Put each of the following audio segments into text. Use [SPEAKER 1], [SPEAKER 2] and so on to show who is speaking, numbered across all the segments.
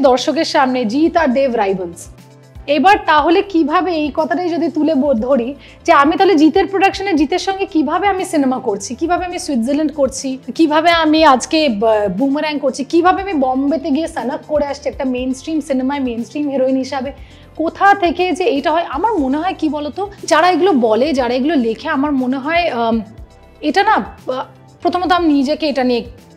[SPEAKER 1] দর্শকের সামনে জিৎ আর দেব রাইভালস। এবার তাহলে কিভাবে এই কথাটাই যদি তুলে ধরি যে আমি তাহলে জিতের প্রোডাকশনে জিতের সঙ্গে কিভাবে আমি সিনেমা করছি, কিভাবে আমি সুইজারল্যান্ড করছি, কিভাবে আমি আজকে বুমারাং করছি, কিভাবে আমি বম্বেতে গিয়ে সানাক করে আসছি একটা মেইন স্ট্রিম সিনেমায় মেইন স্ট্রিম হিরোইন হিসাবে, কোথা থেকে যে এইটা হয়। আমার মনে হয় কি বলতো, যারা এগুলো বলে, যারা এগুলো লেখে, আমার মনে হয় এটা না, প্রথমত আমি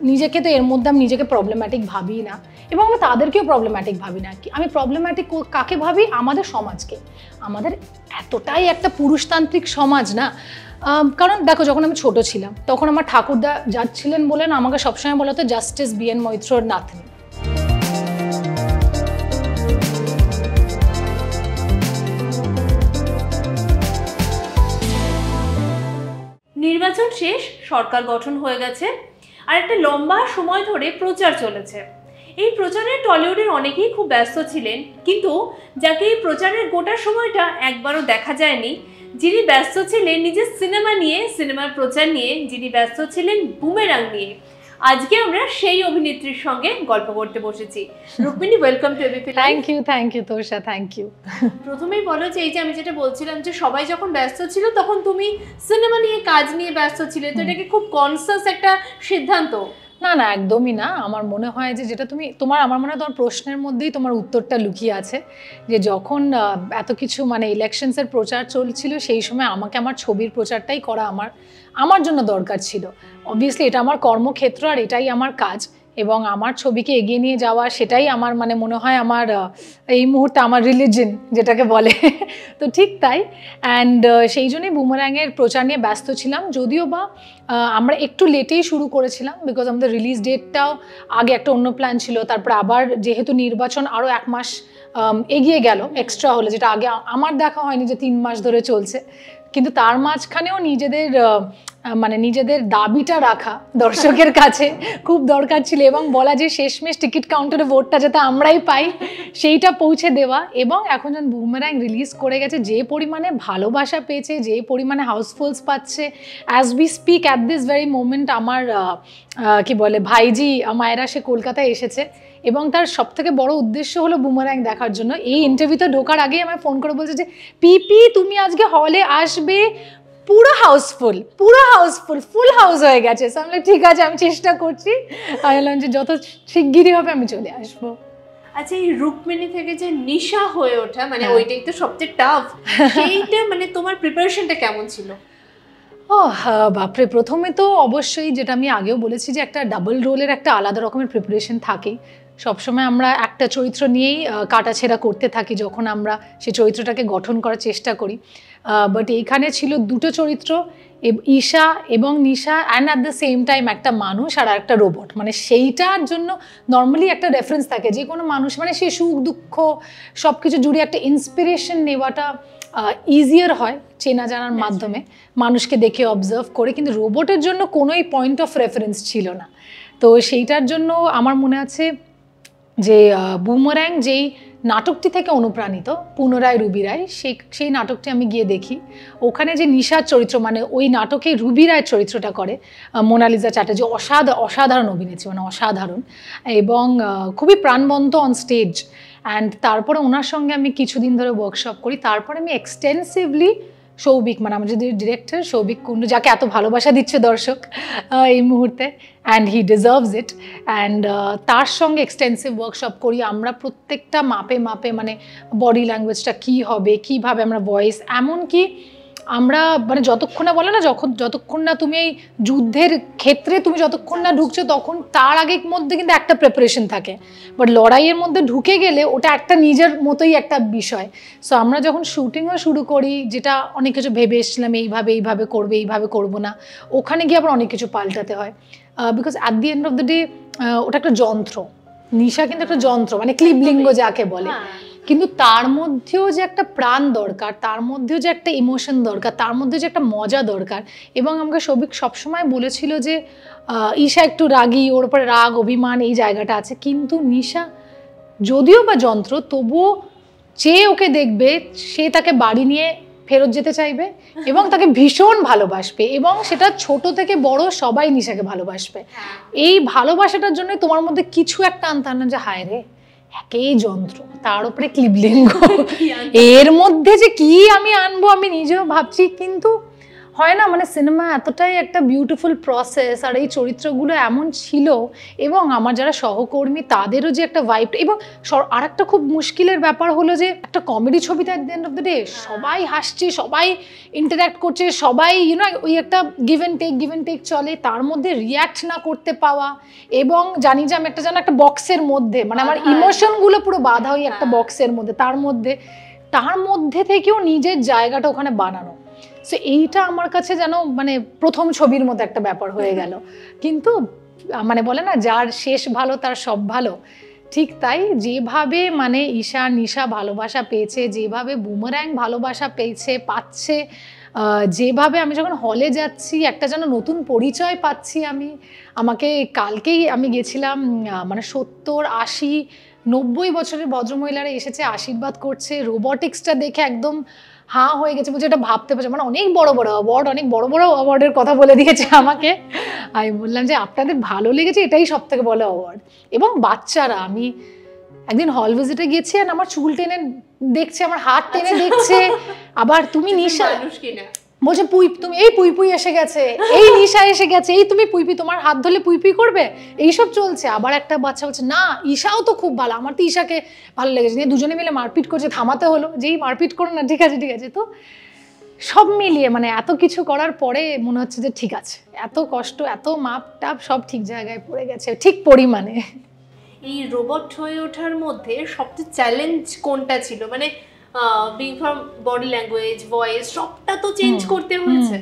[SPEAKER 1] নিজেকে তো এর মধ্যে আমি নিজেকে প্রবলেম্যাটিক ভাবি না, এবং আমি তাদেরকেও প্রবলেম্যাটিক ভাবি না। আমি প্রবলেম্যাটিক কাকে ভাবি? আমাদের সমাজকে। আমাদের এতটাই একটা পুরুষতান্ত্রিক সমাজ না। কারণ দেখো, যখন আমি ছোট ছিলাম তখন আমার ঠাকুরদা জাজ ছিলেন বলে না, আমাকে সবসময় বলা হতো জাস্টিস বিএন মৈত্রর নাতনি।
[SPEAKER 2] নির্বাচন শেষ, সরকার গঠন হয়ে গেছে, আর একটা লম্বা সময় ধরে প্রচার চলেছে। এই প্রচারে টলিউডের অনেকেই খুব ব্যস্ত ছিলেন, কিন্তু যাকে এই প্রচারের গোটা সময়টা একবারও দেখা যায়নি, যিনি ব্যস্ত ছিলেন নিজের সিনেমা নিয়ে, সিনেমার প্রচার নিয়ে, যিনি ব্যস্ত ছিলেন বুমেরাং নিয়ে, আজকে আমরা সেই অভিনেত্রীর সঙ্গে গল্প করতে বসেছি। Rukmini, welcome to ABP live.
[SPEAKER 1] Thank you Tosha, thank you.
[SPEAKER 2] প্রথমেই বলো যে এই যে আমি যেটা বলছিলাম যে সবাই যখন ব্যস্ত ছিল তখন তুমি সিনেমা নিয়ে, কাজ নিয়ে ব্যস্ত ছিলে, তো এটাকে খুব কনসাস একটা সিদ্ধান্ত?
[SPEAKER 1] না না, একদমই না। আমার মনে হয় যে যেটা আমার মনে হয় তোমার প্রশ্নের মধ্যেই তোমার উত্তরটা লুকিয়ে আছে, যে যখন এত কিছু মানে ইলেকশনসের প্রচার চলছিল, সেই সময় আমাকে আমার ছবির প্রচারটাই করা আমার জন্য দরকার ছিল। অবভিয়াসলি এটা আমার কর্মক্ষেত্র আর এটাই আমার কাজ, এবং আমার ছবিকে এগিয়ে নিয়ে যাওয়া সেটাই আমার মানে মনে হয় আমার এই মুহূর্তে আমার রিলিজন যেটাকে বলে। তো ঠিক তাই। অ্যান্ড সেই জন্যই বুমারাংয়ের প্রচার নিয়ে ব্যস্ত ছিলাম। যদিও বা আমরা একটু লেটেই শুরু করেছিলাম, বিকজ আমাদের রিলিজ ডেটটাও আগে একটা অন্য প্ল্যান ছিল। তারপর আবার যেহেতু নির্বাচন আরও 1 মাস এগিয়ে গেল এক্সট্রা হলে, যেটা আগে আমার দেখা হয়নি যে 3 মাস ধরে চলছে। কিন্তু তার মাঝখানেও নিজেদের দাবিটা রাখা দর্শকের কাছে খুব দরকার ছিল, এবং বলা যে শেষমেশ টিকিট কাউন্টারে ভোটটা যাতে আমরাই পাই সেইটা পৌঁছে দেওয়া। এবং এখন যখন বুমেরাং রিলিজ করে গেছে, যে পরিমাণে ভালোবাসা পেয়েছে, যে পরিমাণে হাউসফুলস পাচ্ছে, as we speak at this very moment, আমার কি বলে ভাইজি মায়েরা সে কলকাতায় এসেছে, এবং তার সবথেকে বড় উদ্দেশ্য হলো বুমেরাং দেখার জন্য। এই ইন্টারভিউতে ঢোকার আগেই আমায় ফোন করে বলছে যে পিপি তুমি আজকে হলে আসবে, পুরো হাউসফুল, ফুল হাউস হয়ে গেছে। আমি ঠিক আছে, আমি চেষ্টা করছি। আমি বললাম যে যত শিগগিরই হবে আমি চলে আসবো।
[SPEAKER 2] আচ্ছা, এই রুক্মিণী থেকে যে নিশা হয়ে ওঠা, মানে ওইটাই তো সবচেয়ে টাফ, সেইটা মানে তোমার প্রিপারেশনটা কেমন ছিল?
[SPEAKER 1] বাপরে, প্রথমে তো অবশ্যই যেটা আমি আগেও বলেছি যে একটা ডাবল রোলের একটা আলাদা রকমের প্রিপারেশন থাকেই। সবসময় আমরা একটা চরিত্র নিয়েই কাটাছেঁড়া করতে থাকি যখন আমরা সেই চরিত্রটাকে গঠন করার চেষ্টা করি। বাট এইখানে ছিল দুটো চরিত্র, ঈশা এবং Nisha, and at the same time একটা মানুষ আর একটা রোবট। মানে সেইটার জন্য নর্মালি একটা রেফারেন্স থাকে, যে কোনো মানুষ মানে সে সুখ দুঃখ সব কিছু জুড়ে একটা ইন্সপিরেশন নেওয়াটা ইজিয়ার হয় চেনা জানার মাধ্যমে, মানুষকে দেখে অবজার্ভ করে। কিন্তু রোবটের জন্য কোনোই পয়েন্ট অফ রেফারেন্স ছিল না। তো সেইটার জন্য আমার মনে আছে যে বুমেরাং যেই নাটকটি থেকে অনুপ্রাণিত, পুনরায় রুবি রায়, সেই নাটকটি আমি গিয়ে দেখি। ওখানে যে নিশার চরিত্র, মানে ওই নাটকে রুবি রায়ের চরিত্রটা করে মোনালিসা চ্যাটার্জি, অসাধারণ অভিনেত্রী, মানে অসাধারণ, এবং খুবই প্রাণবন্ত অন স্টেজ। অ্যান্ড তারপরে ওনার সঙ্গে আমি কিছুদিন ধরে ওয়ার্কশপ করি। তারপরে আমি এক্সটেন্সিভলি সৌভিক, মানে আমাদের ডিরেক্টর সৌভিক কুণ্ডু, যাকে এত ভালোবাসা দিচ্ছে দর্শক এই মুহূর্তে, and he deserves it, and তার সঙ্গে এক্সটেন্সিভ ওয়ার্কশপ করি আমরা প্রত্যেকটা মাপে মানে বডি ল্যাঙ্গুয়েজটা কী হবে, কীভাবে আমরা ভয়েস, এমনকি আমরা মানে যতক্ষণ না বলে না, যতক্ষণ না তুমি এই যুদ্ধের ক্ষেত্রে তুমি যতক্ষণ না ঢুকছো, তখন তার আগের মধ্যে কিন্তু একটা প্রিপারেশন থাকে। বাট লড়াইয়ের মধ্যে ঢুকে গেলে ওটা একটা নিজের মতোই একটা বিষয়। সো আমরা যখন শুটিংও শুরু করি, যেটা অনেক কিছু ভেবে এসেছিলাম এইভাবে করবে, এইভাবে করবো না, ওখানে গিয়ে আবার অনেক কিছু পাল্টাতে হয়। Because at the end of the day ওটা একটা যন্ত্র, নিশা কিন্তু একটা যন্ত্র, মানে ক্লিবলিঙ্গ যাকে বলে। কিন্তু তার মধ্যেও যে একটা প্রাণ দরকার, তার মধ্যেও যে একটা ইমোশন দরকার, তার মধ্যে যে একটা মজা দরকার। এবং আমাকে সৌভিক সবসময় বলেছিল যে ঈশা একটু রাগী, ওর উপরে রাগ অভিমান এই জায়গাটা আছে, কিন্তু নিশা যদিও বা যন্ত্র, তবুও যে ওকে দেখবে সে তাকে বাড়ি নিয়ে ফেরত যেতে চাইবে এবং তাকে ভীষণ ভালোবাসবে, এবং সেটা ছোট থেকে বড় সবাই নিশাকে ভালোবাসবে। এই ভালোবাসাটার জন্য তোমার মধ্যে কিছু একটা আনতে হয় না যে হায় রে একেই যন্ত্র, তার উপরে ক্লিবলিঙ্গ, এর মধ্যে যে কি আমি আনবো আমি নিজেও ভাবছি। কিন্তু হয় না, মানে সিনেমা এতটাই একটা বিউটিফুল প্রসেস, আর এই চরিত্রগুলো এমন ছিল, এবং আমার যারা সহকর্মী তাদেরও যে একটা ভাইব। এবং আর একটা খুব মুশকিলের ব্যাপার হলো যে একটা কমেডি ছবিতে at the end of the day সবাই হাসছে, সবাই ইন্টারঅ্যাক্ট করছে, সবাই ওই একটা গিভ অ্যান্ড টেক চলে, তার মধ্যে রিয়াক্ট না করতে পাওয়া। এবং জানি যে আমি একটা বক্সের মধ্যে, মানে আমার ইমোশনগুলো পুরো বাঁধা ওই একটা বক্সের মধ্যে, তার মধ্যে থেকেও নিজের জায়গাটা ওখানে বানানো। সো এইটা আমার কাছে যেন মানে প্রথম ছবির মতো একটা ব্যাপার হয়ে গেল। কিন্তু মানে বলে না, যার শেষ ভালো তার সব ভালো, ঠিক তাই। যেভাবে মানে ঈশা নিশা ভালোবাসা পেয়েছে, যেভাবে বুমারাং ভালোবাসা পাচ্ছে, যেভাবে আমি যখন হলে যাচ্ছি একটা যেন নতুন পরিচয় পাচ্ছি। আমাকে কালকেই আমি গেছিলাম, মানে 70, 80, 90 বছরের ভদ্রমহিলারা এসেছে, আশীর্বাদ করছে, রোবোটিক্সটা দেখে একদম হাঁ হয়ে গেছে, বলছে এটা ভাবতে পারছে, মানে অনেক বড় বড় অ্যাওয়ার্ড, অনেক বড় বড় অ্যাওয়ার্ডের কথা বলে দিয়েছে আমাকে। আমি বললাম যে আপনাদের ভালো লেগেছে, এটাই সব থেকে বড় অ্যাওয়ার্ড। এবং বাচ্চারা, আমি একদিন হল ভিজিটে গেছি আর আমার চুল টেনে দেখছে, আমার হাত টেনে দেখছে, আবার তুমি নিশা বলছে তুমি এই পুই এসে গেছে, এই নিশা এসে গেছে, এই তুমি পুই তোমার হাত ধরলে পুই করবে, এইসব চলছে। আবার একটা বাচ্চা বলছে না ঈশাও তো খুব ভালো, আমার তো ঈশাকে ভালো লেগেছে, নিয়ে দুজনে মিলে মারপিট করছে, থামাতে হলো, যেই মারপিট করো না, ঠিক আছে। তো সব মিলিয়ে মানে এত কিছু করার পরে মনে হচ্ছে যে ঠিক আছে, এত কষ্ট, এত মাপ টাপ সব ঠিক জায়গায় পড়ে গেছে, ঠিক পরিমাণে।
[SPEAKER 2] এই রোবট হয়ে ওঠার মধ্যে সবচেয়ে চ্যালেঞ্জ কোনটা ছিল? মানে ফ্রম বডি ল্যাঙ্গুয়েজ, ভয়েস, সবটা তো চেঞ্জ করতে হয়েছে।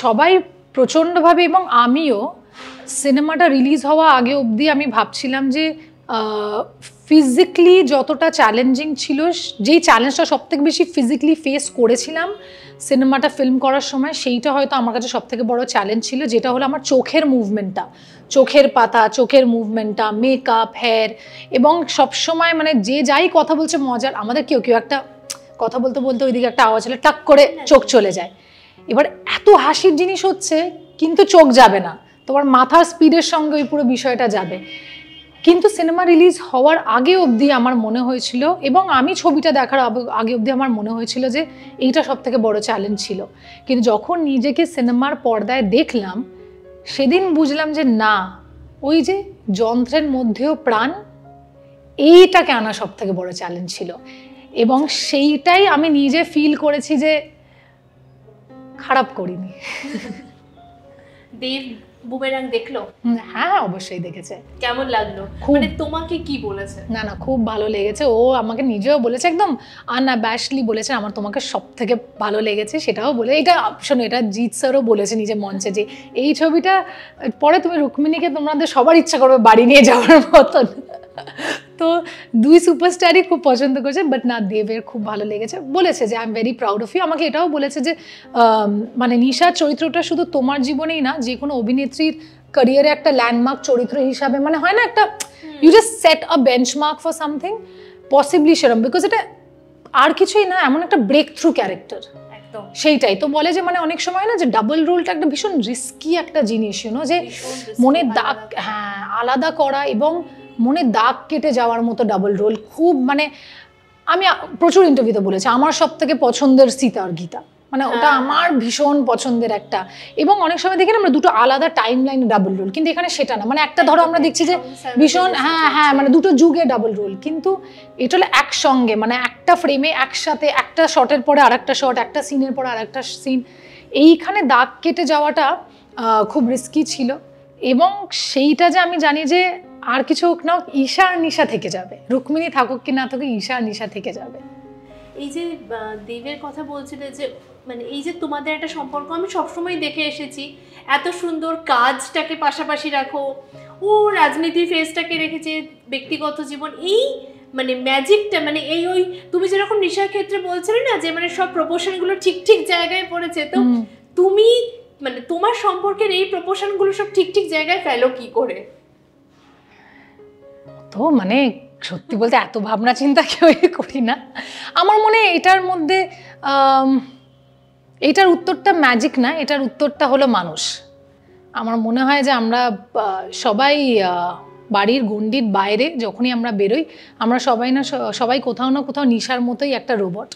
[SPEAKER 1] সবাই প্রচণ্ডভাবে। এবং আমিও সিনেমাটা রিলিজ হওয়া আগে অবধি আমি ভাবছিলাম যে ফিজিক্যালি যতটা চ্যালেঞ্জিং ছিল, যেই চ্যালেঞ্জটা সব থেকে বেশি ফিজিক্যালি ফেস করেছিলাম সিনেমাটা ফিল্ম করার সময়, সেইটা হয়তো আমার কাছে সব থেকে বড় চ্যালেঞ্জ ছিল, যেটা হলো আমার চোখের মুভমেন্টটা, চোখের পাতা, চোখের মুভমেন্টটা, মেকআপ, হেয়ার। এবং সবসময় মানে যে যাই কথা বলছে মজার, আমাদের কেউ একটা কথা বলতে ওইদিকে একটা আওয়াজ হলে টাক করে চোখ চলে যায়। এবার এত হাসির জিনিস হচ্ছে কিন্তু চোখ যাবে না, তোমার মাথার স্পিডের সঙ্গে ওই পুরো বিষয়টা যাবে। কিন্তু সিনেমা রিলিজ হওয়ার আগে অবধি আমার মনে হয়েছিল, এবং আমি ছবিটা দেখার আগে অবধি আমার মনে হয়েছিল যে এইটা সব থেকে বড় চ্যালেঞ্জ ছিল। কিন্তু যখন নিজেকে সিনেমার পর্দায় দেখলাম, সেদিন বুঝলাম যে না, ওই যে যন্ত্রের মধ্যেও প্রাণ, এইটাকে আনা সব থেকে বড় চ্যালেঞ্জ ছিল। এবং সেইটাই আমি নিজে ফিল করেছি যে খারাপ করিনি।
[SPEAKER 2] দেব বুমেরাং দেখলো?
[SPEAKER 1] হ্যাঁ, অবশ্যই দেখেছে।
[SPEAKER 2] কেমন লাগলো? মানে তোমাকে কি বলেছে?
[SPEAKER 1] না, খুব ভালো লেগেছে। ও আমাকে নিজেও বলেছে, একদম আনঅ্যাবাশডলি বলেছে আমার তোমাকে সব থেকে ভালো লেগেছে। সেটাও বলে, এটা শোনো, এটা জিৎ স্যারও বলেছে নিজে মঞ্চে যে এই ছবিটা পরে তুমি রুক্মিণীকে তোমাদের সবার ইচ্ছা করবে বাড়ি নিয়ে যাওয়ার মতন। তো দুই সুপারস্টারই খুব পছন্দ করেছে, বাট না, দেবের খুব ভালো লেগেছে। বলেছে যে I am very proud of you. আমাকে এটাও বলেছে যে মানে নিশার চরিত্রটা শুধু তোমার জীবনেই না, যে কোনো অভিনেত্রীর ক্যারিয়ারে একটা ল্যান্ডমার্ক চরিত্র হিসাবে, মানে হয় না একটা, you just set a benchmark for something, possibly সেরম, বিকজ এটা আর কিছুই না, এমন একটা ব্রেক থ্রু ক্যারেক্টার। সেইটাই তো বলে যে মানে অনেক সময় না যে ডাবল রোলটা একটা ভীষণ রিস্কি একটা জিনিস, যে মনে দাগ, হ্যাঁ, আলাদা করা এবং মনে দাগ কেটে যাওয়ার মতো ডাবল রোল। খুব মানে আমি প্রচুর ইন্টারভিউতে বলেছি আমার সব থেকে পছন্দের সীতা আর গীতা, মানে ওটা আমার ভীষণ পছন্দের একটা। এবং অনেক সময় দেখি না আমরা দুটো আলাদা টাইম লাইনে ডাবল রোল, কিন্তু এখানে সেটা না, মানে একটা ধরো আমরা দেখছি যে ভীষণ হ্যাঁ মানে দুটো যুগে ডাবল রোল, কিন্তু এটা হলো একসঙ্গে, মানে একটা ফ্রেমে একসাথে, একটা শটের পরে আর একটা শট, একটা সিনের পরে আর একটা সিন, এইখানে দাগ কেটে যাওয়াটা খুব রিস্কি ছিল। এবং সেইটা যে আমি জানি যে আর কিছু হোক না, ঈশা আর নিশা থেকে যাবে, রুক্মিণী থাকুক কি না থাকুক, ঈশা আর নিশা থেকে যাবে।
[SPEAKER 2] এই যে দেবের কথা বলছিলে যে মানে এই যে তোমাদের একটা সম্পর্ক আমি সবসময় দেখে এসেছি, এত সুন্দর কাজটাকে পাশাপাশি রাখো, ও রাজনীতির ফেসটাকে রেখেছে, ব্যক্তিগত জীবন, এই মানে ম্যাজিকটা, মানে এই ওই তুমি যেরকম নিশার ক্ষেত্রে বলছিলে না যে মানে সব প্রপোর্শনগুলো ঠিক ঠিক জায়গায় পড়েছে, তো তুমি মানে তোমার সম্পর্কের এই প্রপোর্শনগুলো সব ঠিক ঠিক জায়গায় ফেলো কি করে?
[SPEAKER 1] তো মানে সত্যি বলতে এত ভাবনা চিন্তা কেউ করি না। আমার মনে এটার মধ্যে এটার উত্তরটা ম্যাজিক না, এটার উত্তরটা হলো মানুষ। আমার মনে হয় যে আমরা সবাই বাড়ির গণ্ডির বাইরে যখনই আমরা বেরোই আমরা সবাই কোথাও না কোথাও নিশার মতোই একটা রোবট,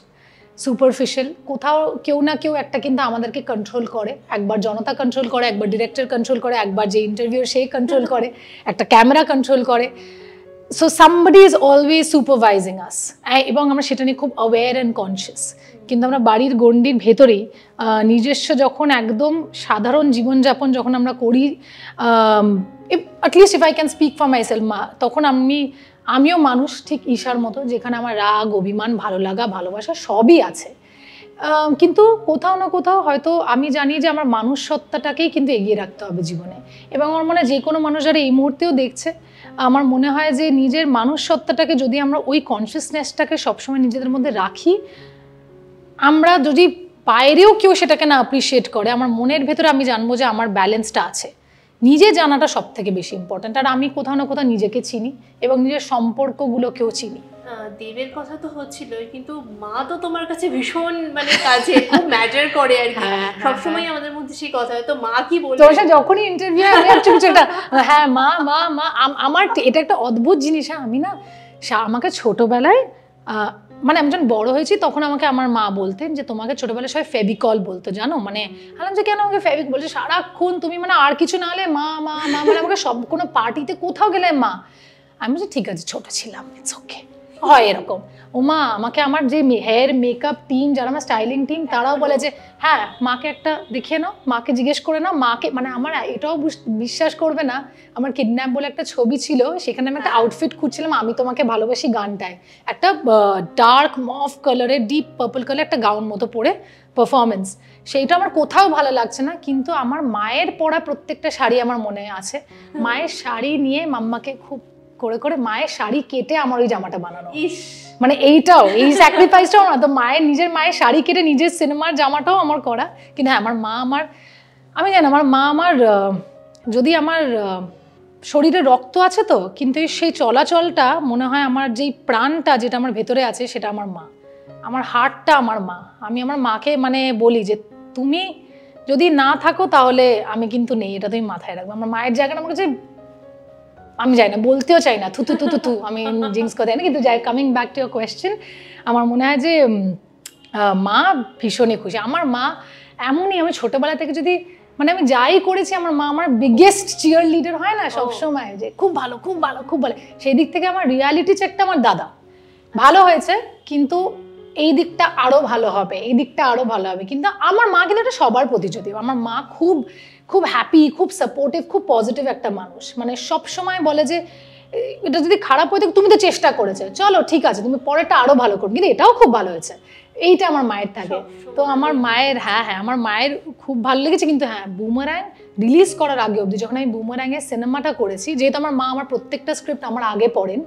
[SPEAKER 1] সুপারফিশিয়াল। কোথাও কেউ না কেউ একটা কিন্তু আমাদেরকে কন্ট্রোল করে, একবার জনতা কন্ট্রোল করে, একবার ডিরেক্টর কন্ট্রোল করে, একবার যে ইন্টারভিউ সে কন্ট্রোল করে, একটা ক্যামেরা কন্ট্রোল করে। So somebody is always supervising us, এবং আমরা সেটা নিয়ে খুব অ্যাওয়্যার অ্যান্ড কনসিয়াস। কিন্তু আমরা বাড়ির গণ্ডির ভেতরেই নিজস্ব যখন একদম সাধারণ জীবনযাপন যখন আমরা করি, at least if I can speak for my self, তখন আমিও মানুষ ঠিক ঈশার মতো, যেখানে আমার রাগ, অভিমান, ভালো লাগা, ভালোবাসা সবই আছে। কিন্তু কোথাও না কোথাও হয়তো আমি জানি যে আমার মানুষ সত্তাটাকেই কিন্তু এগিয়ে রাখতে হবে জীবনে। এবং আমার মনে হয় যে কোনো মানুষ যারা এই মুহূর্তেও দেখছে, আমার মনে হয় যে নিজের মানুষ সত্তাটাকে যদি আমরা ওই কনসিয়াসনেসটাকে সবসময় নিজেদের মধ্যে রাখি, আমরা যদি বাইরেও কেউ সেটাকে না অ্যাপ্রিসিয়েট করে, আমার মনের ভেতরে আমি জানবো যে আমার ব্যালেন্সটা আছে। নিজে জানাটা সব থেকে বেশি ইম্পর্ট্যান্ট। আর আমি কোথাও না কোথাও নিজেকে চিনি এবং নিজের সম্পর্কগুলোকেও চিনি।
[SPEAKER 2] দেবের কথা তো হচ্ছিলই, কিন্তু মা তো তোমার কাছে ভীষণ মানে কাজে খুব ম্যাটার করে আর কি, সবসময় আমাদের মধ্যে সেই কথা হয়। তো মা কি বলবে?
[SPEAKER 1] তোর সাথে যখনই ইন্টারভিউ আমি একটা হ্যাঁ মা মা মা আমার এটা একটা অদ্ভুত জিনিস। আমি না আমাকে ছোটবেলায় মানে আমি যখন বড় হয়েছি তখন আমাকে আমার মা বলতেন যে তোমাকে ছোটবেলায় সবাই ফেভিকল বলতো, জানো। মানে বললাম যে কেন আমাকে ফেভিক বলছে সারাক্ষণ, তুমি মানে আর কিছু না হলে মা মা মা, মানে আমাকে সব কোনো পার্টিতে কোথাও গেলে মা। আমি বলছি ঠিক আছে, ছোট ছিলাম, ইটস ওকে, হয় এরকম। ও মা আমাকে আমার যে হেয়ার মেকআপ টিম, যারা আমার স্টাইলিং টিম, তারাও বলে যে হ্যাঁ মাকে একটা দেখিয়ে নাও, মাকে জিজ্ঞেস করে নাও, মাকে। মানে আমার এটাও বিশ্বাস করবে না, আমার কিডন্যাপ বলে একটা ছবি ছিল, সেখানে আমি একটা আউটফিট খুঁজছিলাম, আমি তোমাকে ভালোবাসি গানটায় একটা ডার্ক মফ কালারের, ডিপ পার্পল কালার একটা গাউন মতো পরে পারফরমেন্স, সেইটা আমার কোথাও ভালো লাগছে না। কিন্তু আমার মায়ের পরা প্রত্যেকটা শাড়ি আমার মনে আছে। মায়ের শাড়ি নিয়ে মাম্মাকে খুব করে করে মায়ের শাড়ি কেটে আমার ওই জামাটা বানানো, মানে এইটাও এই স্যাক্রিফাইসটাও না তো নিজের মায়ের শাড়ি কেটে নিজের সিনেমার জামাটাও আমার করা। কিন্তু হ্যাঁ আমার মা আমি জানি আমার মা যদি আমার শরীরে রক্ত আছে তো, কিন্তু সেই চলাচলটা মনে হয় আমার যেই প্রাণটা যেটা আমার ভেতরে আছে সেটা আমার মা, আমার হার্টটা আমার মা। আমি আমার মাকে মানে বলি যে তুমি যদি না থাকো তাহলে আমি কিন্তু নেই, এটা তুমি মাথায় রাখবে। আমার মায়ের জায়গাটা আমার কাছে আমি যাই না, বলতেও চাই না, থু থু থু থু থু আমি জিন্স কথা না। কিন্তু যাই, coming back to your question, আমার মনে হয় যে মা ভীষণই খুশি। আমার মা এমনই, আমি ছোটবেলা থেকে যদি মানে আমি যাই করেছি, আমার মা আমার বিগেস্ট চিয়ার লিডার হয় না সবসময়, যে খুব ভালো খুব ভালো খুব ভালো। সেই দিক থেকে আমার রিয়ালিটি চেকটা আমার দাদা ভালো হয়েছে, কিন্তু এই দিকটা আরো ভালো হবে, এই দিকটা আরো ভালো হবে। কিন্তু আমার মা কিন্তু এটা সবার প্রতি, যদি আমার মা খুব খুব হ্যাপি, খুব সাপোর্টিভ, খুব পজিটিভ একটা মানুষ। মানে সব সময় বলে যে এটা যদি খারাপ হয়ে থাকে তুমি তো চেষ্টা করেছো, চলো ঠিক আছে তুমি পরেরটা আরো ভালো করবে, কিন্তু এটাও খুব ভালো হয়েছে, এইটা আমার মায়ের থাকে। তো আমার মায়ের হ্যাঁ আমার মায়ের খুব ভালো লেগেছে। কিন্তু হ্যাঁ বুমারাং রিলিজ করার আগে অবধি, যখন আমি বুমারাংয়ের সিনেমাটা করেছি, যেহেতু আমার মা আমার প্রত্যেকটা স্ক্রিপ্ট আমার আগে পড়েন,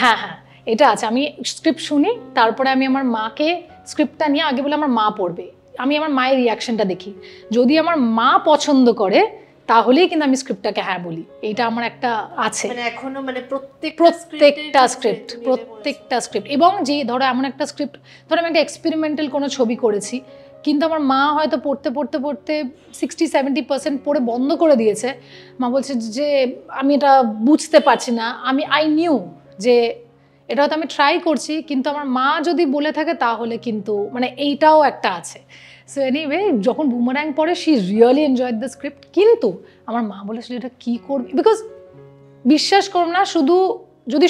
[SPEAKER 1] হ্যাঁ এটা আছে, আমি স্ক্রিপ্ট শুনি, তারপরে আমি আমার মাকে স্ক্রিপ্টটা নিয়ে আগে বলে আমার মা পড়বে, আমি আমার মায়ের রিয়াকশনটা দেখি, যদি আমার মা পছন্দ করে তাহলেই কিন্তু আমি স্ক্রিপ্টটাকে হ্যাঁ বলি। এইটা আমার একটা আছে,
[SPEAKER 2] মানে এখনো মানে
[SPEAKER 1] প্রত্যেকটা স্ক্রিপ্ট। এবং যে ধরো এমন একটা স্ক্রিপ্ট, ধরো আমি একটা এক্সপেরিমেন্টাল কোনো ছবি করেছি, কিন্তু আমার মা হয়তো পড়তে 60-70% পড়ে বন্ধ করে দিয়েছে। মা বলছে যে আমি এটা বুঝতে পারছি না, আই নিউ যে এটা হয়তো আমি ট্রাই করছি, কিন্তু আমার মা যদি বলে থাকে তাহলে কিন্তু মানে এইটাও একটা আছে। সো এনিওয়ে, যখন বুমারাং পড়ে she really enjoyed the script, কিন্তু আমার মা বলেছিল এটা কী করবে, বিকজ বিশ্বাস করো না,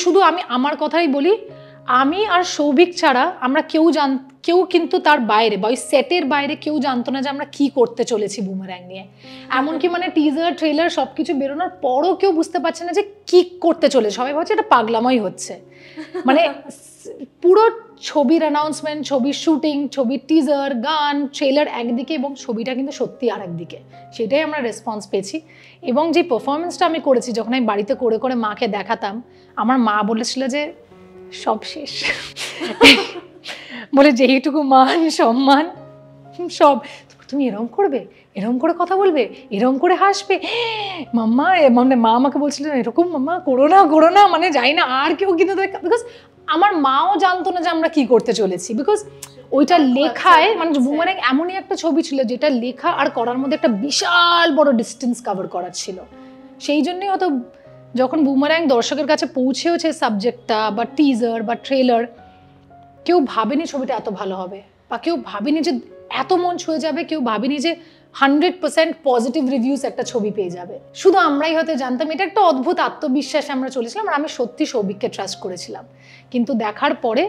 [SPEAKER 1] শুধু আমি আমার কথাই বলি, আমি আর সৌভিক ছাড়া আমরা কেউ কিন্তু তার বাইরে বা ওই সেটের বাইরে কেউ জানতো না যে আমরা কি করতে চলেছি বুমারাং নিয়ে। এমনকি মানে টিজার ট্রেলার সব কিছু বেরোনোর পরও কেউ বুঝতে পারছে না যে কি করতে চলে, সবাই ভাবছে এটা পাগলামই হচ্ছে। মানে পুরো ছবির অ্যানাউন্সমেন্ট, ছবির শুটিং, ছবির টিজার, গান, ট্রেলার একদিকে এবং ছবিটা কিন্তু সত্যি আর একদিকে, সেটাই আমরা রেসপন্স পেয়েছি। এবং যে পারফরমেন্সটা আমি করেছি, যখন আমি বাড়িতে করে করে মাকে দেখাতাম, আমার মা বলেছিল যে সব শেষ, বলে যেইটুকু মান সম্মান সব, তুমি এরকম করবে, এরকম করে কথা বলবে, এরকম করে হাসবে মাম্মা, মানে মা আমাকে বলছিল এরকম মাম্মা করো না, মানে যাই না আর কেউ কিন্তু, বিকজ আমার মাও জানতো না যে আমরা কি করতে চলেছি, বিকজ ওইটা লেখায় মানে বুমারাং এমনই একটা ছবি ছিল যেটা লেখা আর করার মধ্যে একটা বিশাল বড় ডিস্টেন্স কভার করার ছিল। সেই জন্যই হয়তো যখন বুমারাং দর্শকের কাছে পৌঁছেওছে সাবজেক্টটা বা টিজার বা ট্রেলার, কেউ ভাবেনি ছবিটা এত ভালো হবে, বা কেউ ভাবেনি যে এত মন ছুঁয়ে যাবে, কেউ ভাবেনি যে 100% পজিটিভ রিভিউস একটা ছবি পেয়ে যাবে। শুধু আমরাই হয়তো জানতাম। এটা একটা অদ্ভুত আত্মবিশ্বাসে আমরা চলেছিলাম, আর আমি সত্যি সৌভিককে ট্রাস্ট করেছিলাম। কিন্তু দেখার পরে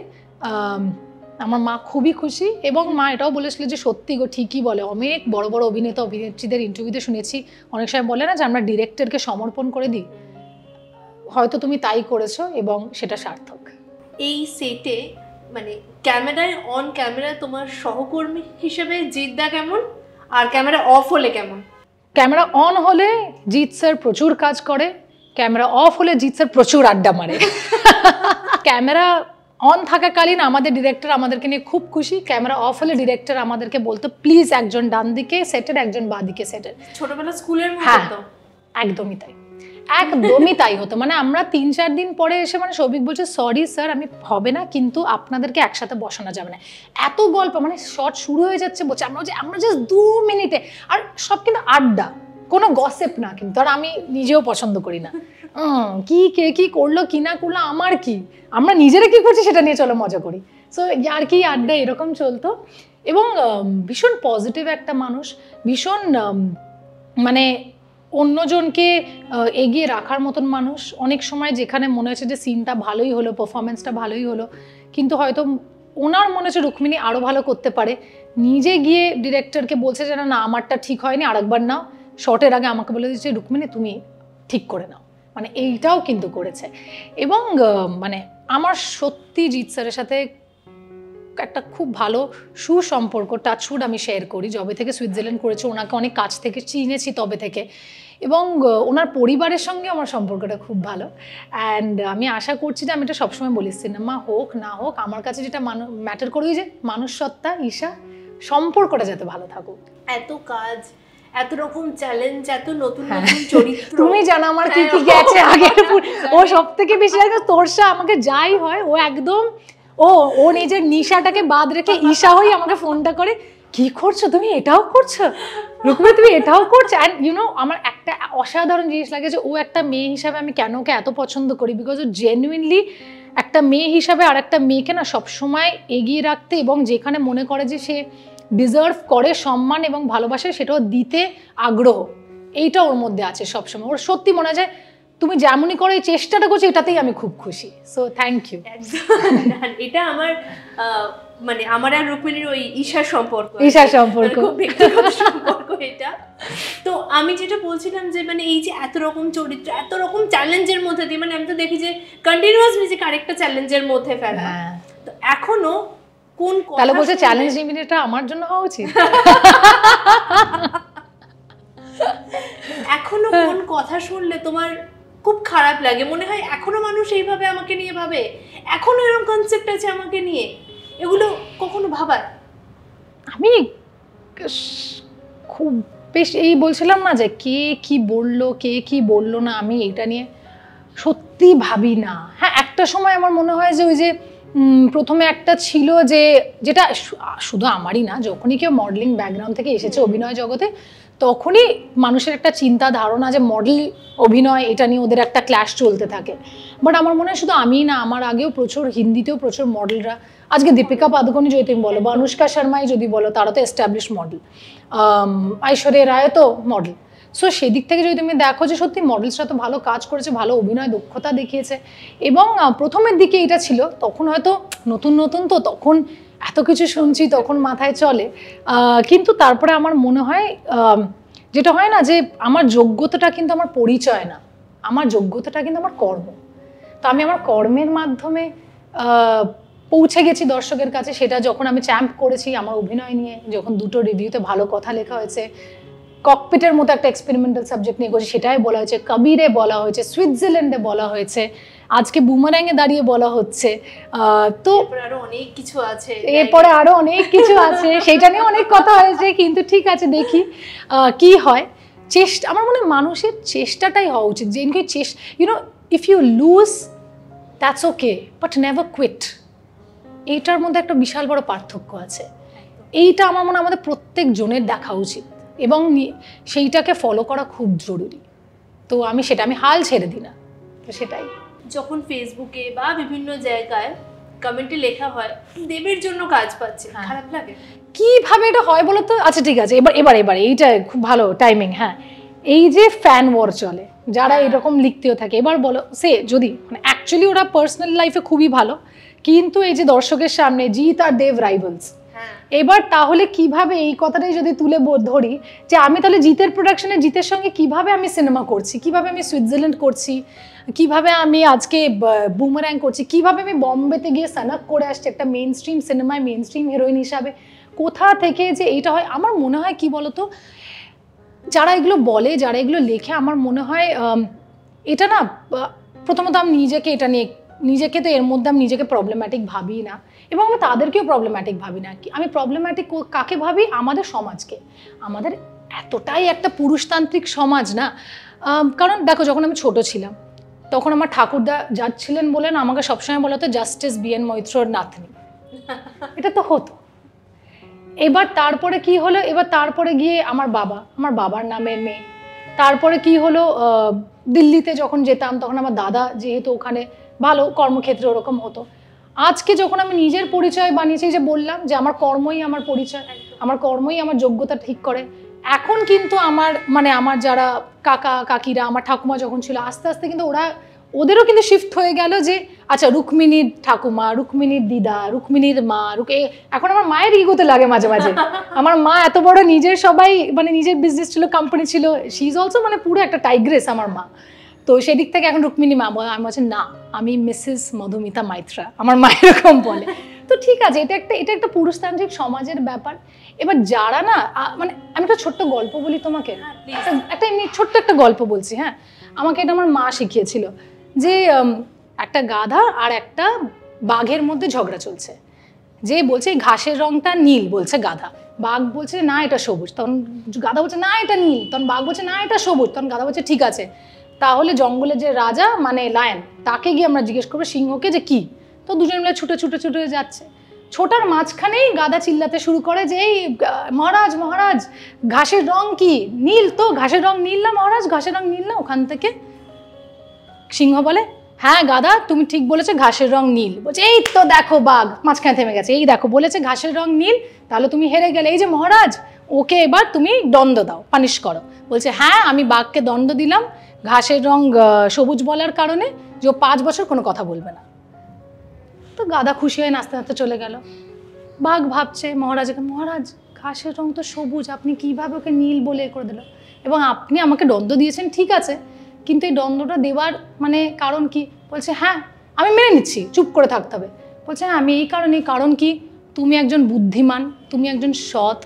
[SPEAKER 1] আমার মা খুবই খুশি, এবং মা এটাও বলেছিল যে সত্যি গো, ঠিকই বলে। অনেক বড় বড় অভিনেতা অভিনেত্রীদের ইন্টারভিউতে শুনেছি অনেক সময় বলে না যে আমরা ডিরেক্টরকে সমর্পণ করে দিই, হয়তো তুমি তাই করেছো এবং সেটা সার্থক।
[SPEAKER 2] এই সেটে মানে ক্যামেরায় অন ক্যামেরা তোমার সহকর্মী হিসেবে জিদ্দা কেমন, আর ক্যামেরা অফ হলে কেমন?
[SPEAKER 1] ক্যামেরা অন হলে জিৎ স্যার প্রচুর কাজ করে, ক্যামেরা অফ হলে জিৎ স্যার প্রচুর আড্ডা মারে। ক্যামেরা অন থাকাকালীন আমাদের ডিরেক্টর আমাদেরকে নিয়ে খুব খুশি, ক্যামেরা অফ হলে ডিরেক্টর আমাদেরকে বলতো প্লিজ একজন ডান দিকে সেটের, একজন বাঁ দিকে সেটের।
[SPEAKER 2] ছোটবেলা স্কুলের মতো।
[SPEAKER 1] হ্যাঁ, একদমই তাই, একদমই তাই হতো। মানে আমরা 3-4 দিন পরে এসে মানে সৌভিক বলছে সরি স্যার, আমি হবে না, কিন্তু আপনাদেরকে একসাথে বসানো যাবে না। এত গল্প, মানে শর্ট শুরু হয়ে যাচ্ছে বলছে, আমরা জাস্ট 2 মিনিটে, আর সব কিন্তু আড্ডা, কোনো গসিপ না কিন্তু। আর আমি নিজেও পছন্দ করি না কি কে কি করলো কি না করলো, আমার কি, আমরা নিজেরা কি করছি সেটা নিয়ে চলো মজা করি। সো আর কি আড্ডা এরকম চলতো। এবং ভীষণ পজিটিভ একটা মানুষ, ভীষণ মানে অন্যজনকে এগিয়ে রাখার মতন মানুষ। অনেক সময় যেখানে মনে হচ্ছে যে সিনটা ভালোই হলো, পারফরমেন্সটা ভালোই হলো, কিন্তু হয়তো ওনার মনে হচ্ছে রুক্মিণী আরও ভালো করতে পারে, নিজে গিয়ে ডিরেক্টরকে বলছে যে না আমারটা ঠিক হয়নি, আরেকবার নাও। শর্টের আগে আমাকে বলে দিচ্ছে রুক্মিণী তুমি ঠিক করে নাও, মানে এইটাও কিন্তু করেছে। এবং মানে আমার সত্যি জিৎ স্যারের সাথে একটা খুব ভালো সুসম্পর্ক, টাচউড আমি শেয়ার করি। যবে থেকে সুইজারল্যান্ড করেছে ওনাকে অনেক কাছ থেকে চিনেছি তবে থেকে, এবং ওনার পরিবারের সঙ্গে আমার সম্পর্কটা খুব ভালো। অ্যান্ড আমি আশা করছি যে আমি এটা সবসময় বলি, সিনেমা হোক না হোক আমার কাছে যেটা ম্যাটার করে যে মানুষ সত্তা, ঈশা, সম্পর্কটা যাতে ভালো থাকুক।
[SPEAKER 2] এত কাজ, এত রকম চ্যালেঞ্জ, এত নতুন নতুন চরিত্র,
[SPEAKER 1] তুমি জানো আমার কি কি গেছে আগে। ও সব থেকে বেশি লাগে তোরসা, আমাকে যাই হয় ও একদম ও নিজের নিশাটাকে বাদ রেখে ঈশা হই আমাকে ফোনটা করে, কি করছো তুমি, এটাও করছো রুক্মিণী, তুমি এটাও করছো। অ্যান্ড ইউনো আমার একটা অসাধারণ জিনিস লাগে যে ও একটা মেয়ে হিসাবে আমি কেন ওকে এত পছন্দ করি, বিকজ ও জেনুইনলি একটা মেয়ে হিসাবে আর একটা মেয়েকে না সবসময় এগিয়ে রাখতে, এবং যেখানে মনে করে যে সে ডিজার্ভ করে সম্মান এবং ভালোবাসে সেটাও দিতে আগ্রহ, এইটা ওর মধ্যে আছে সবসময়। ওর সত্যি মনে হয় তুমি যেমনই করো এই চেষ্টাটা করছো, এটাতেই আমি খুব খুশি। So thank you.
[SPEAKER 2] এটা আমার মানে আমার আর রুক্মিণীর ওই ঈশার সম্পর্ক,
[SPEAKER 1] খুব
[SPEAKER 2] ব্যক্তিগত সম্পর্ক এটা। তো আমি যেটা বলছিলাম যে মানে এই যে এত রকম চরিত্র, এত রকম চ্যালেঞ্জের মধ্যে দিয়ে, মানে আমি তো দেখি যে কন্টিনিউয়াস নিজেকে আরেকটা চ্যালেঞ্জের মধ্যে ফেলা। তো এখনো কোন কথা,
[SPEAKER 1] তাহলে বলছে চ্যালেঞ্জ নিমিনেটা আমার জন্য হওয়া উচিত।
[SPEAKER 2] এখনো কোন কথা শুনলে তোমার খুব খারাপ লাগে, মনে হয় এখনো মানুষ এইভাবে আমাকে নিয়ে ভাবে, এখনো এরকম কনসেপ্ট আছে আমাকে নিয়ে, এগুলো কখনো ভাবার?
[SPEAKER 1] আমি খুব বেশ এই বলছিলাম না যে কে কি বললো কে কি বললো না, আমি এটা নিয়ে সত্যি ভাবি না। হ্যাঁ, একটা সময় আমার মনে হয় যে ওই যে প্রথমে একটা ছিল যে, যেটা শুধু আমারই না, যখনই কেউ মডেলিং ব্যাকগ্রাউন্ড থেকে এসেছে অভিনয় জগতে, তখনই মানুষের একটা চিন্তা ধারণা যে মডেল অভিনয়, এটা নিয়ে ওদের একটা ক্ল্যাশ চলতে থাকে। বাট আমার মনে হয় শুধু আমিই না, আমার আগেও প্রচুর হিন্দিতেও প্রচুর মডেলরা, আজকে দীপিকা পাদুকোনি যদি তুমি বলো বা অনুষ্কা শর্মাই যদি বলো, তারা তো এস্টাবলিশ মডেল, ঐশ্বরিয়া রায় তো মডেল। সো সেদিক থেকে যদি তুমি দেখো যে সত্যি মডেলসরা তো ভালো কাজ করেছে, ভালো অভিনয় দক্ষতা দেখিয়েছে। এবং প্রথমের দিকে এটা ছিল, তখন হয়তো নতুন নতুন তো তখন এত কিছু শুনছি, তখন মাথায় চলে। কিন্তু তারপরে আমার মনে হয় যেটা হয় না যে আমার যোগ্যতাটা কিন্তু আমার পরিচয় না, আমার যোগ্যতাটা কিন্তু আমার কর্ম। তো আমি আমার কর্মের মাধ্যমে পৌঁছে গেছি দর্শকের কাছে। সেটা যখন আমি চ্যাম্প করেছি আমার অভিনয় নিয়ে, যখন 2টো রিভিউতে ভালো কথা লেখা হয়েছে, ককপিটের মতো একটা এক্সপেরিমেন্টাল সাবজেক্ট নিয়ে করেছি, সেটাই বলা হয়েছে, কবিরে বলা হয়েছে, সুইজারল্যান্ডে বলা হয়েছে, আজকে বুমারাংয়ে দাঁড়িয়ে বলা হচ্ছে। তো
[SPEAKER 2] আরো অনেক কিছু আছে,
[SPEAKER 1] এরপরে আরো অনেক কিছু আছে, সেটা নিয়ে অনেক কথা হয়েছে। কিন্তু ঠিক আছে, দেখি কি হয়। চেষ্টা, আমার মনে হয় মানুষের চেষ্টাটাই হওয়া উচিত। যে you know if you lose that's okay, but never quit. এইটার মধ্যে একটা বিশাল বড় পার্থক্য আছে। এইটা আমার মনে হয় আমাদের প্রত্যেক জনের দেখা উচিত, এবং সেইটাকে ফলো করা খুব জরুরি। তো আমি হাল ছেড়ে দিই না। তো সেটাই।
[SPEAKER 2] যখন ফেসবুকে বা বিভিন্ন জায়গায় কমেন্টে লেখা হয় দেবের জন্য কাজ পাচ্ছে, খারাপ লাগে?
[SPEAKER 1] কিভাবে এটা হয় বলো তো? আচ্ছা ঠিক আছে, এবার এইটা খুব ভালো টাইমিং। হ্যাঁ, এই যে ফ্যান ওয়ার চলে, যারা এরকম লিখতেও থাকে, এবার বলো সে যদি মানে অ্যাকচুয়ালি ওরা পার্সোনাল লাইফে খুবই ভালো, কিন্তু এই যে দর্শকের সামনে জিৎ আর দেব রাইভালস, এবার তাহলে কিভাবে এই কথাটাই যদি তুলে ধরি যে আমি তাহলে জিতের প্রোডাকশনে জিতের সঙ্গে কিভাবে আমি সিনেমা করছি, কিভাবে আমি সুইজারল্যান্ড করছি, কিভাবে আমি আজকে বুমারাং করছি, কিভাবে আমি বম্বেতে গিয়ে সানাক করে আসছি একটা মেইন স্ট্রিম সিনেমায় মেইন স্ট্রিম হিরোইন হিসাবে, কোথা থেকে যে এইটা হয়। আমার মনে হয় কি বলতো, যারা এগুলো বলে, যারা এগুলো লেখে, আমার মনে হয় এটা না, প্রথমত আমি নিজেকে তো এর মধ্যে আমি নিজেকে প্রবলেম্যাটিক ভাবি না, এবং আমি তাদেরকেও প্রবলেম্যাটিক ভাবি না। আমি প্রবলেম্যাটিক কাকে ভাবি? আমাদের সমাজকে। আমাদের এতটাই একটা পুরুষতান্ত্রিক সমাজ না, কারণ দেখো যখন আমি ছোট ছিলাম তখন আমার ঠাকুরদা জাজ ছিলেন বলেন আমাকে সবসময় বলা হতো জাস্টিস বিএন মৈত্রর নাতনি, এটা তো হতো। এবার তারপরে কি হলো, এবার তারপরে গিয়ে আমার বাবার নামের মেয়ে, তারপরে কি হলো, দিল্লিতে যখন যেতাম তখন আমার দাদা যেহেতু ওখানে ভালো কর্মক্ষেত্রে ওরকম হতো। আজকে যখন আমি নিজের পরিচয় বানিয়েছি, যে বললাম যে আমার কর্মই আমার পরিচয়, আমার কর্মই আমার যোগ্যতা ঠিক করে, এখন কিন্তু আমার যারা কাকা কাকিরা, আমার ঠাকুমা যখন ছিল, আস্তে আস্তে কিন্তু ওদেরও কিন্তু শিফট হয়ে গেল যে আচ্ছা রুক্মিণীর ঠাকুমা, রুক্মিণীর দিদা, রুক্মিণীর মা, এখন আমার মায়ের ইগোতে লাগে মাঝে মাঝে। আমার মা এত বড় নিজের সবাই নিজের বিজনেস ছিল, কোম্পানি ছিল, শি ইজ অলসো পুরো একটা টাইগ্রেস আমার মা। তো সেদিক থেকে এখন রুক্মিণী মা, আমি বলছি না আমি মিসেস মধুমিতা মাইত্রা, আমার মা এরকম বলে। তো ঠিক আছে, এটা একটা পুরুষতান্ত্রিক সমাজের ব্যাপার। এবার যারা না আমি একটা ছোট্ট গল্প বলি তোমাকে, একটা এমনি ছোট্ট একটা গল্প বলছি। হ্যাঁ, আমাকে এটা আমার মা শিখিয়েছিল যে একটা গাধা আর একটা বাঘের মধ্যে ঝগড়া চলছে, যে বলছে ঘাসের রংটা নীল, বলছে গাধা, বাঘ বলছে না এটা সবুজ, তখন গাধা বলছে না এটা নীল, তখন বাঘ বলছে না এটা সবুজ, তখন গাধা বলছে ঠিক আছে তাহলে জঙ্গলের যে রাজা লায়ন, তাকে গিয়ে আমরা জিজ্ঞেস করবো সিংহকে যে কি। তো দুজন মিলে ছুটে ছুটে ছুটে যাচ্ছে, ছোটার মাঝখানেই গাধা চিল্লাতে শুরু করে যে এই মহারাজ মহারাজ ঘাসের রং কি নীল, তো ঘাসের রং নীল না মহারাজ, ঘাসের রং নীল না। ওখান থেকে সিংহ বলে হ্যাঁ গাধা তুমি ঠিক বলেছে ঘাসের রং নীল। বলছে এই তো দেখো বাঘ মাঝখানে থেমে গেছে, এই দেখো বলেছে ঘাসের রং নীল, তাহলে তুমি হেরে গেলে, এই যে মহারাজ ওকে এবার তুমি দণ্ড দাও, পানিশ করো। বলছে হ্যাঁ আমি বাঘকে দণ্ড দিলাম ঘাসের রং সবুজ বলার কারণে, যে ও 5 বছর কোনো কথা বলবে না। তো গাধা খুশি হয়ে নাচতে নাচতে চলে গেল। বাঘ ভাবছে মহারাজকে, মহারাজ ঘাসের রং তো সবুজ, আপনি কিভাবে ওকে নীল বলে করে দিল, এবং আপনি আমাকে দণ্ড দিয়েছেন ঠিক আছে, কিন্তু এই দণ্ডটা দেওয়ার কারণ কি? বলছে হ্যাঁ আমি মেনে নিচ্ছি, চুপ করে থাকতে হবে। বলছে হ্যাঁ আমি এই কারণ কি, তুমি একজন বুদ্ধিমান, তুমি একজন সৎ,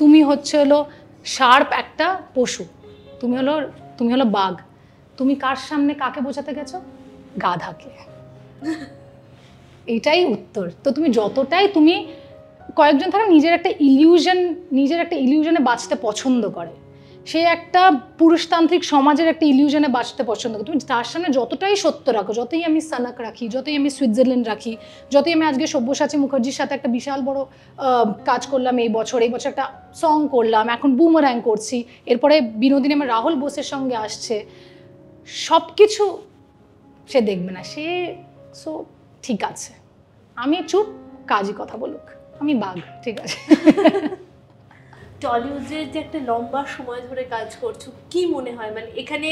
[SPEAKER 1] তুমি হলো শার্প একটা পশু, তুমি হলো বাঘ, তুমি কার সামনে কাকে বোঝাতে গেছো? গাধাকে। এইটাই উত্তর। তো তুমি যতটাই কয়েকজন থাকে নিজের একটা ইলিউশনে বাঁচতে পছন্দ করে, সে একটা পুরুষতান্ত্রিক সমাজের একটা ইলিউশনে বাঁচতে পছন্দ করে, তুমি তার সামনে যতটাই সত্য রাখো, যতই আমি সানাক রাখি, যতই আমি সুইজারল্যান্ড রাখি, যতই আমি আজকে সব্যসাচী মুখার্জির সাথে একটা বিশাল বড় কাজ করলাম, এই বছর একটা সং করলাম, এখন বুমারাং করছি, এরপরে বিনোদিনী আমার রাহুল বোসের সঙ্গে আসছে, সব কিছু সে দেখবে না, সো ঠিক আছে আমি চুপ, কাজই কথা বলুক, আমি বাঘ, ঠিক আছে।
[SPEAKER 2] টলিউডের যে একটা লম্বা সময় ধরে কাজ করছো, কি মনে হয় এখানে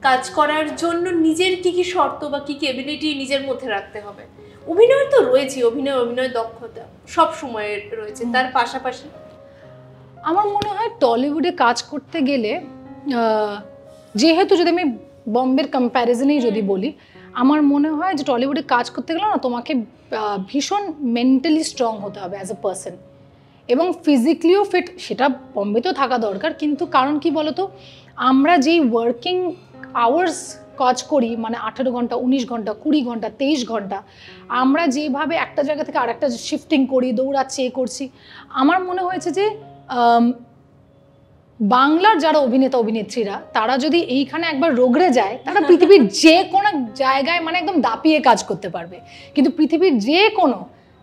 [SPEAKER 2] কাজ করার জন্য নিজের কি কি শর্ত বা কি কি এবিলিটি নিজের মধ্যে রাখতে হবে? অভিনয় তো রয়েছে, অভিনয় দক্ষতা সব সময় রয়েছে, তার পাশাপাশি
[SPEAKER 1] আমার মনে হয় টলিউডে কাজ করতে গেলে, যেহেতু যদি আমি বম্বের কম্প্যারিজনেই যদি বলি, আমার মনে হয় যে টলিউডে কাজ করতে গেলে না তোমাকে ভীষণ মেন্টালি স্ট্রং হতে হবে অ্যাজ এ পার্সন, এবং ফিজিক্যালিও ফিট, সেটা বম্বেতেও থাকা দরকার। কিন্তু কারণ কি বলতো, আমরা যেই ওয়ার্কিং আওয়ার্স কাজ করি 18 ঘন্টা 19 ঘন্টা 20 ঘন্টা 23 ঘন্টা, আমরা যেভাবে একটা জায়গা থেকে আরেকটা শিফটিং করি, দৌড়াচ্ছি, করছি, আমার মনে হয়েছে যে বাংলার যারা অভিনেতা অভিনেত্রীরা তারা যদি এইখানে একবার রোগড়ে যায়, তারা পৃথিবীর যে কোনো জায়গায় একদম দাপিয়ে কাজ করতে পারবে। কিন্তু পৃথিবীর যে কোনো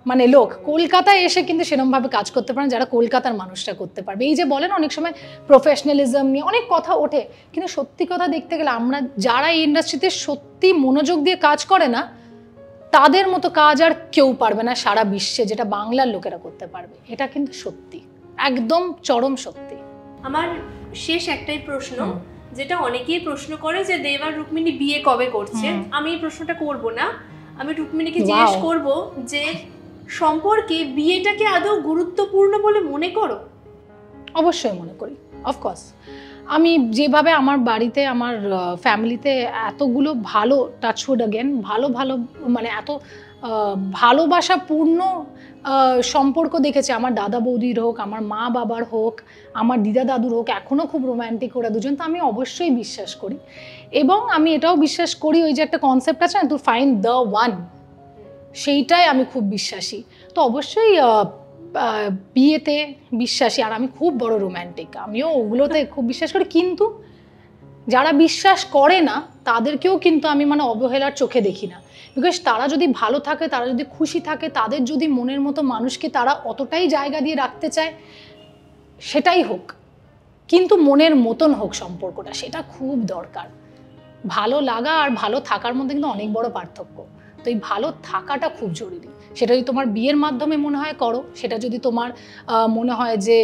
[SPEAKER 1] মানে লোক কলকাতায় এসে কিন্তু সেরকমভাবে কাজ করতে পারে যারা কলকাতার মানুষরা করতে পারবে। এই যে বলেন অনেক সময় প্রফেশনালিজম নিয়ে অনেক কথা ওঠে, কিন্তু সত্যি কথা দেখতে গেলে আমরা যারা এই ইন্ডাস্ট্রিতে সত্যি মনোযোগ দিয়ে কাজ করে না, তাদের মতো কাজ আর কেউ পারবে না সারা বিশ্বে, যেটা বাংলার লোকেরা করতে পারবে। এটা কিন্তু সত্যি, একদম চরম সত্যি।
[SPEAKER 2] আমার শেষ একটাই প্রশ্ন, যেটা অনেকেই প্রশ্ন করে যে দেব আর রুক্মিণী বিয়ে কবে করছে। আমি এই প্রশ্নটা করব না, আমি রুক্মিণীকে জিজ্ঞেস করব যে সম্পর্কে বিয়েটাকে আদৌ গুরুত্বপূর্ণ বলে মনে করো?
[SPEAKER 1] অবশ্যই মনে করি, অফকোর্স। আমি যেভাবে আমার বাড়িতে আমার ফ্যামিলিতে এতগুলো ভালো, টাচউড অ্যাগেন, ভালো ভালো মানে এত ভালোবাসাপূর্ণ সম্পর্ক দেখেছি, আমার দাদা বৌদির হোক, আমার মা বাবার হোক, আমার দিদা দাদুর হোক, এখনও খুব রোম্যান্টিক ওরা দুজন। তো আমি অবশ্যই বিশ্বাস করি, এবং আমি এটাও বিশ্বাস করি ওই যে একটা কনসেপ্ট আছে না, টু ফাইন্ড দ্য ওয়ান, সেইটাই আমি খুব বিশ্বাসী। তো অবশ্যই বিয়েতে বিশ্বাসী, আর আমি খুব বড় রোম্যান্টিক, আমিও ওগুলোতে খুব বিশ্বাস করি। কিন্তু যারা বিশ্বাস করে না তাদেরকেও কিন্তু আমি মানে অবহেলার চোখে দেখি না, বিকজ তারা যদি ভালো থাকে, তারা যদি খুশি থাকে, তাদের যদি মনের মতো মানুষকে তারা অতটাই জায়গা দিয়ে রাখতে চায়, সেটাই হোক, কিন্তু মনের মতন হোক সম্পর্কটা, সেটা খুব দরকার। ভালো লাগা আর ভালো থাকার মধ্যে কিন্তু অনেক বড় পার্থক্য। তো এই ভালো থাকাটা খুব জরুরি। সেটা যদি তোমার বিয়ের মাধ্যমে মনে হয় করো, সেটা যদি তোমার মনে হয় যে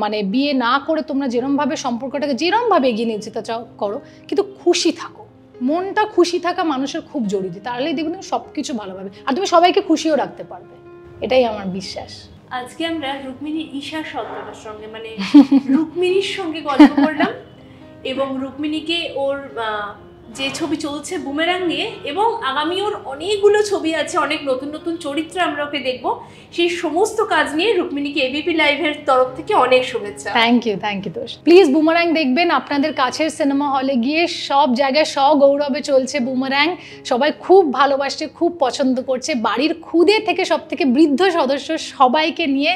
[SPEAKER 1] মানে বিয়ে না করে তোমরা যেরমভাবে সম্পর্কটাকে যেরমভাবে এগিয়ে নিয়ে যেতে চাও করো, কিন্তু খুশি থাকো। মনটা খুশি থাকা মানুষের খুব জরুরি, তাহলেই দেখবে তুমি সব কিছু ভালোভাবে, আর তুমি সবাইকে খুশিও রাখতে পারবে, এটাই আমার বিশ্বাস।
[SPEAKER 2] আজকে আমরা রুক্মিণী ঈশা সত্তার সঙ্গে মানে রুক্মিণীর সঙ্গে গল্প করলাম, এবং রুক্মিণীকে ওর যে ছবি চলছে বুমেরাং নিয়ে, এবং আগামী ওর অনেকগুলো ছবি আছে, অনেক নতুন নতুন চরিত্র আমরা ওকে দেখবো, সেই সমস্ত কাজ নিয়ে রুক্মিণীকে এবিপি লাইভের তরফ থেকে অনেক শুভেচ্ছা।
[SPEAKER 1] Thank you Tosh. Please Boomerang দেখবেন আপনাদের কাছের সিনেমা হলে গিয়ে, সব জায়গায় সগৌরবে চলছে বুমেরাং, সবাই খুব ভালোবাসছে, খুব পছন্দ করছে, বাড়ির খুদে থেকে সব থেকে বৃদ্ধ সদস্য সবাইকে নিয়ে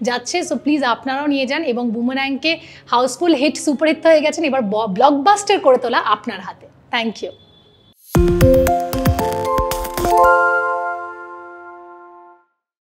[SPEAKER 1] যাচ্ছে। সো প্লিজ আপনারাও নিয়ে যান, এবং বুমেরাংকে হাউসফুল হিট সুপারহিট হয়ে গেছেন, এবার ব্লকবাস্টার করে তোলা আপনার হাতে। Thank you.